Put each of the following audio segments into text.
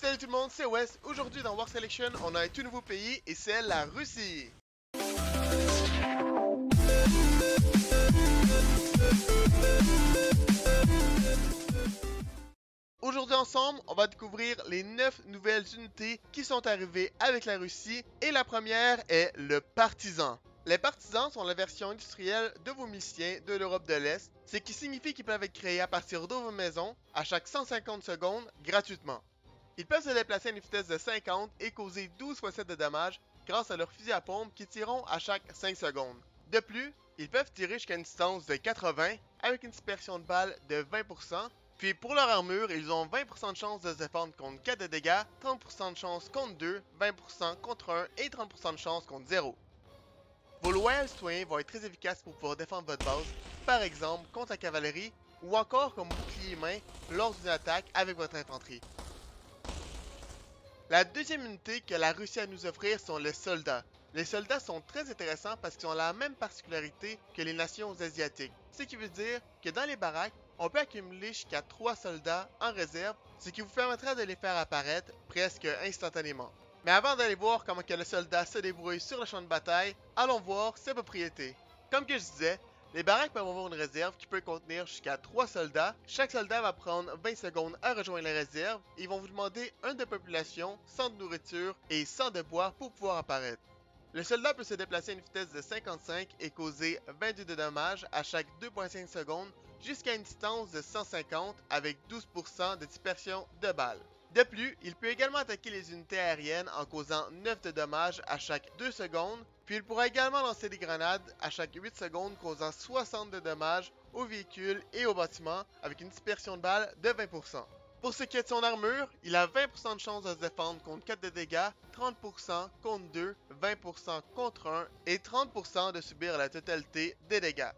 Salut tout le monde, c'est Wes. Aujourd'hui dans War Selection, on a un tout nouveau pays et c'est la Russie. Aujourd'hui ensemble, on va découvrir les 9 nouvelles unités qui sont arrivées avec la Russie et la première est le Partisan. Les partisans sont la version industrielle de vos miliciens de l'Europe de l'Est, ce qui signifie qu'ils peuvent être créés à partir de vos maisons à chaque 150 secondes gratuitement. Ils peuvent se déplacer à une vitesse de 50 et causer 12 fois 7 de dommages grâce à leurs fusils à pompe qui tireront à chaque 5 secondes. De plus, ils peuvent tirer jusqu'à une distance de 80 avec une dispersion de balles de 20%. Puis pour leur armure, ils ont 20% de chance de se défendre contre 4 de dégâts, 30% de chance contre 2, 20% contre 1 et 30% de chance contre 0. Vos loyaux citoyens vont être très efficaces pour pouvoir défendre votre base, par exemple contre la cavalerie ou encore comme bouclier main lors d'une attaque avec votre infanterie. La deuxième unité que la Russie a à nous offrir sont les soldats. Les soldats sont très intéressants parce qu'ils ont la même particularité que les nations asiatiques. Ce qui veut dire que dans les baraques, on peut accumuler jusqu'à 3 soldats en réserve, ce qui vous permettra de les faire apparaître presque instantanément. Mais avant d'aller voir comment que le soldat se débrouille sur le champ de bataille, allons voir ses propriétés. Comme que je disais, les baraques peuvent avoir une réserve qui peut contenir jusqu'à 3 soldats. Chaque soldat va prendre 20 secondes à rejoindre la réserve. Ils vont vous demander 1 de population, 100 de nourriture et 100 de bois pour pouvoir apparaître. Le soldat peut se déplacer à une vitesse de 55 et causer 22 de dommages à chaque 2,5 secondes jusqu'à une distance de 150 avec 12% de dispersion de balles. De plus, il peut également attaquer les unités aériennes en causant 9 de dommages à chaque 2 secondes, puis il pourra également lancer des grenades à chaque 8 secondes causant 60 de dommages aux véhicules et aux bâtiments avec une dispersion de balles de 20%. Pour ce qui est de son armure, il a 20% de chance de se défendre contre 4 de dégâts, 30% contre 2, 20% contre 1 et 30% de subir la totalité des dégâts.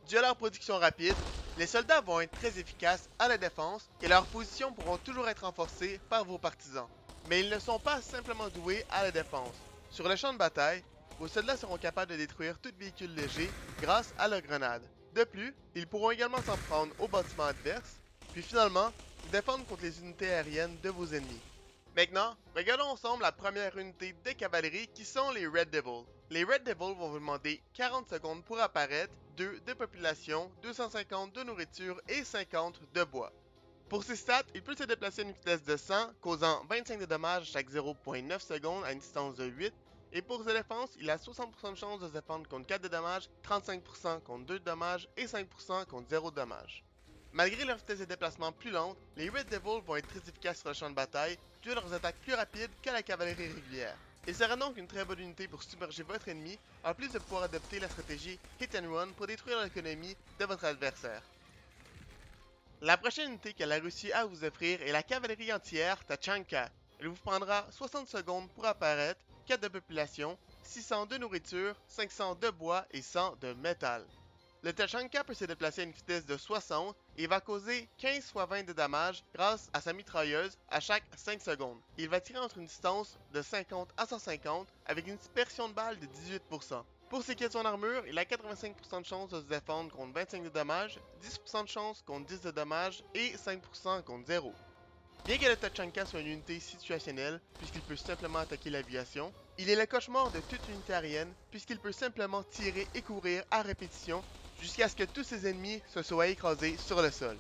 Dû à leur production rapide, les soldats vont être très efficaces à la défense et leurs positions pourront toujours être renforcées par vos partisans. Mais ils ne sont pas simplement doués à la défense. Sur le champ de bataille, vos soldats seront capables de détruire tout véhicule léger grâce à leurs grenades. De plus, ils pourront également s'en prendre aux bâtiments adverses, puis finalement, défendre contre les unités aériennes de vos ennemis. Maintenant, regardons ensemble la première unité de cavalerie qui sont les Red Devils. Les Red Devils vont vous demander 40 secondes pour apparaître, 2 de population, 250 de nourriture et 50 de bois. Pour ses stats, il peut se déplacer à une vitesse de 100, causant 25 de dommages chaque 0,9 secondes à une distance de 8. Et pour sa défense, il a 60% de chance de se défendre contre 4 de dommages, 35% contre 2 de dommages et 5% contre 0 de dommages. Malgré leur vitesse de déplacement plus lente, les Red Devils vont être très efficaces sur le champ de bataille dû à leurs attaques plus rapides que la cavalerie régulière. Il sera donc une très bonne unité pour submerger votre ennemi, en plus de pouvoir adopter la stratégie Hit and Run pour détruire l'économie de votre adversaire. La prochaine unité que la Russie a à vous offrir est la cavalerie entière Tachanka. Elle vous prendra 60 secondes pour apparaître, 4 de population, 600 de nourriture, 500 de bois et 100 de métal. Le Tachanka peut se déplacer à une vitesse de 60 et va causer 15 fois 20 de dommages grâce à sa mitrailleuse à chaque 5 secondes. Il va tirer entre une distance de 50 à 150 avec une dispersion de balles de 18%. Pour ce qui est de son armure, il a 85% de chance de se défendre contre 25 de dommages, 10% de chance contre 10 de dommages et 5% contre 0. Bien que le Tachanka soit une unité situationnelle, puisqu'il peut simplement attaquer l'aviation, il est le cauchemar de toute unité aérienne, puisqu'il peut simplement tirer et courir à répétition jusqu'à ce que tous ses ennemis se soient écrasés sur le sol.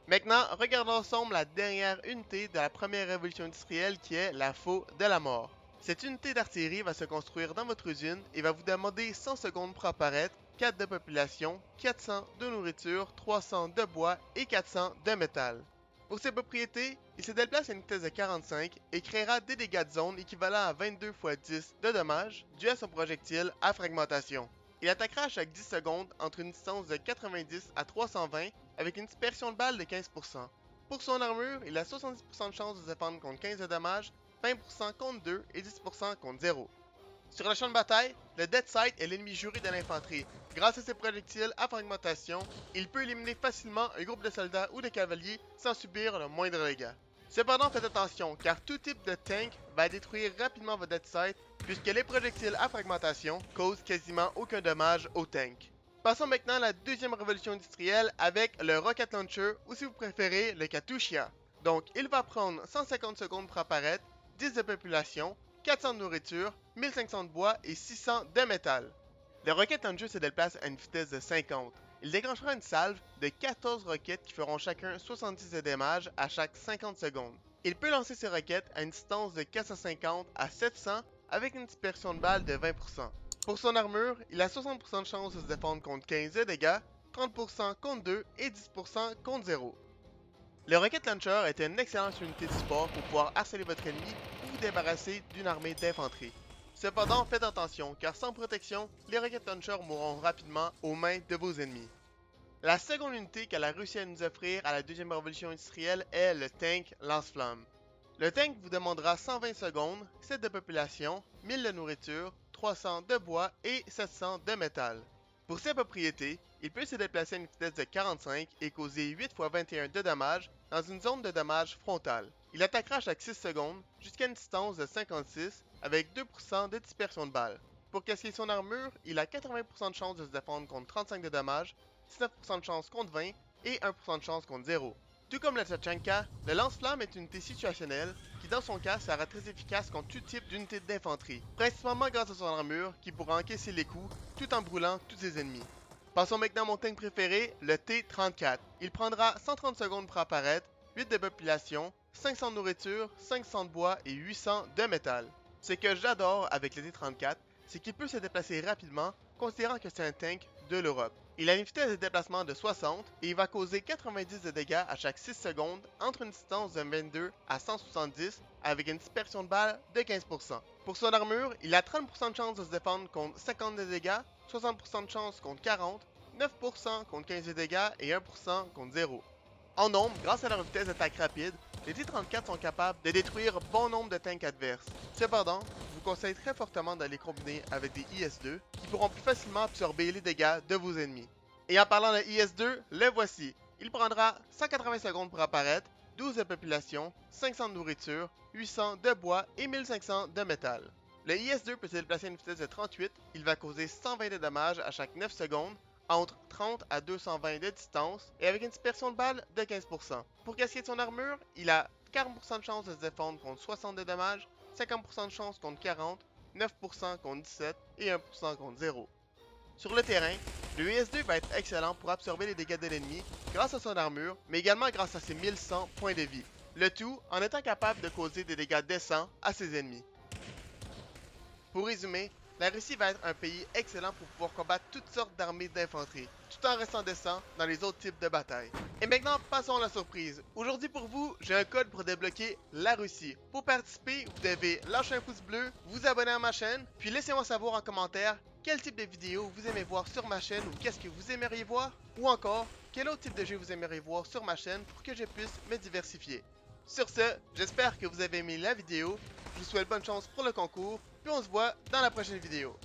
Maintenant, regardons ensemble la dernière unité de la première révolution industrielle qui est la Faux de la Mort. Cette unité d'artillerie va se construire dans votre usine et va vous demander 100 secondes pour apparaître, 4 de population, 400 de nourriture, 300 de bois et 400 de métal. Pour ses propriétés, il se déplace à une vitesse de 45 et créera des dégâts de zone équivalents à 22 x 10 de dommages dû à son projectile à fragmentation. Il attaquera à chaque 10 secondes entre une distance de 90 à 320 avec une dispersion de balles de 15%. Pour son armure, il a 70% de chance de se défendre contre 15 de dommages, 20% contre 2 et 10% contre 0. Sur le champ de bataille, le Dead Sight est l'ennemi juré de l'infanterie. Grâce à ses projectiles à fragmentation, il peut éliminer facilement un groupe de soldats ou de cavaliers sans subir le moindre dégât. Cependant, faites attention, car tout type de tank va détruire rapidement votre Dead Sight, puisque les projectiles à fragmentation causent quasiment aucun dommage au tank. Passons maintenant à la deuxième révolution industrielle avec le Rocket Launcher, ou si vous préférez, le Katyusha. Donc, il va prendre 150 secondes pour apparaître, 10 de population, 400 de nourriture, 1500 de bois et 600 de métal. Le rocket launcher se déplace à une vitesse de 50. Il déclenchera une salve de 14 roquettes qui feront chacun 70 de dommages à chaque 50 secondes. Il peut lancer ses roquettes à une distance de 450 à 700 avec une dispersion de balles de 20%. Pour son armure, il a 60% de chance de se défendre contre 15 de dégâts, 30% contre 2 et 10% contre 0. Le Rocket Launcher est une excellente unité de support pour pouvoir harceler votre ennemi ou vous débarrasser d'une armée d'infanterie. Cependant, faites attention, car sans protection, les Rocket Launchers mourront rapidement aux mains de vos ennemis. La seconde unité qu'elle a réussi à nous offrir à la deuxième révolution industrielle est le tank Lance-Flamme. Le tank vous demandera 120 secondes, 7 de population, 1000 de nourriture, 300 de bois et 700 de métal. Pour ses propriétés, il peut se déplacer à une vitesse de 45 et causer 8 x 21 de dommages dans une zone de dommages frontale. Il attaquera chaque 6 secondes jusqu'à une distance de 56 avec 2% de dispersion de balles. Pour casser son armure, il a 80% de chance de se défendre contre 35 de dommages, 19% de chance contre 20 et 1% de chance contre 0. Tout comme le Tachanka, le lance-flamme est une unité situationnelle qui dans son cas sera très efficace contre tout type d'unité d'infanterie, principalement grâce à son armure qui pourra encaisser les coups tout en brûlant tous ses ennemis. Passons maintenant à mon tank préféré, le T-34. Il prendra 130 secondes pour apparaître, 8 de population, 500 de nourriture, 500 de bois et 800 de métal. Ce que j'adore avec le T-34, c'est qu'il peut se déplacer rapidement, considérant que c'est un tank de l'Europe. Il a une vitesse de déplacement de 60 et il va causer 90 de dégâts à chaque 6 secondes entre une distance de 22 à 170 avec une dispersion de balles de 15%. Pour son armure, il a 30% de chance de se défendre contre 50 de dégâts, 60% de chance contre 40, 9% contre 15 de dégâts et 1% contre 0. En nombre, grâce à leur vitesse d'attaque rapide, les T-34 sont capables de détruire bon nombre de tanks adverses. Cependant, je vous conseille très fortement de les combiner avec des IS-2 qui pourront plus facilement absorber les dégâts de vos ennemis. Et en parlant de IS-2, le voici. Il prendra 180 secondes pour apparaître, 12 de population, 500 de nourriture, 800 de bois et 1500 de métal. Le IS-2 peut se déplacer à une vitesse de 38, il va causer 120 de dommages à chaque 9 secondes, entre 30 à 220 de distance et avec une dispersion de balles de 15%. Pour casser son armure, il a 40% de chance de se défendre contre 60 de dommages, 50% de chance contre 40, 9% contre 17 et 1% contre 0. Sur le terrain, le IS-2 va être excellent pour absorber les dégâts de l'ennemi grâce à son armure, mais également grâce à ses 1100 points de vie. Le tout en étant capable de causer des dégâts décents à ses ennemis. Pour résumer, la Russie va être un pays excellent pour pouvoir combattre toutes sortes d'armées d'infanterie, tout en restant décent dans les autres types de batailles. Et maintenant, passons à la surprise. Aujourd'hui pour vous, j'ai un code pour débloquer la Russie. Pour participer, vous devez lâcher un pouce bleu, vous abonner à ma chaîne, puis laissez-moi savoir en commentaire quel type de vidéo vous aimez voir sur ma chaîne ou qu'est-ce que vous aimeriez voir, ou encore, quel autre type de jeu vous aimeriez voir sur ma chaîne pour que je puisse me diversifier. Sur ce, j'espère que vous avez aimé la vidéo, je vous souhaite bonne chance pour le concours, puis on se voit dans la prochaine vidéo.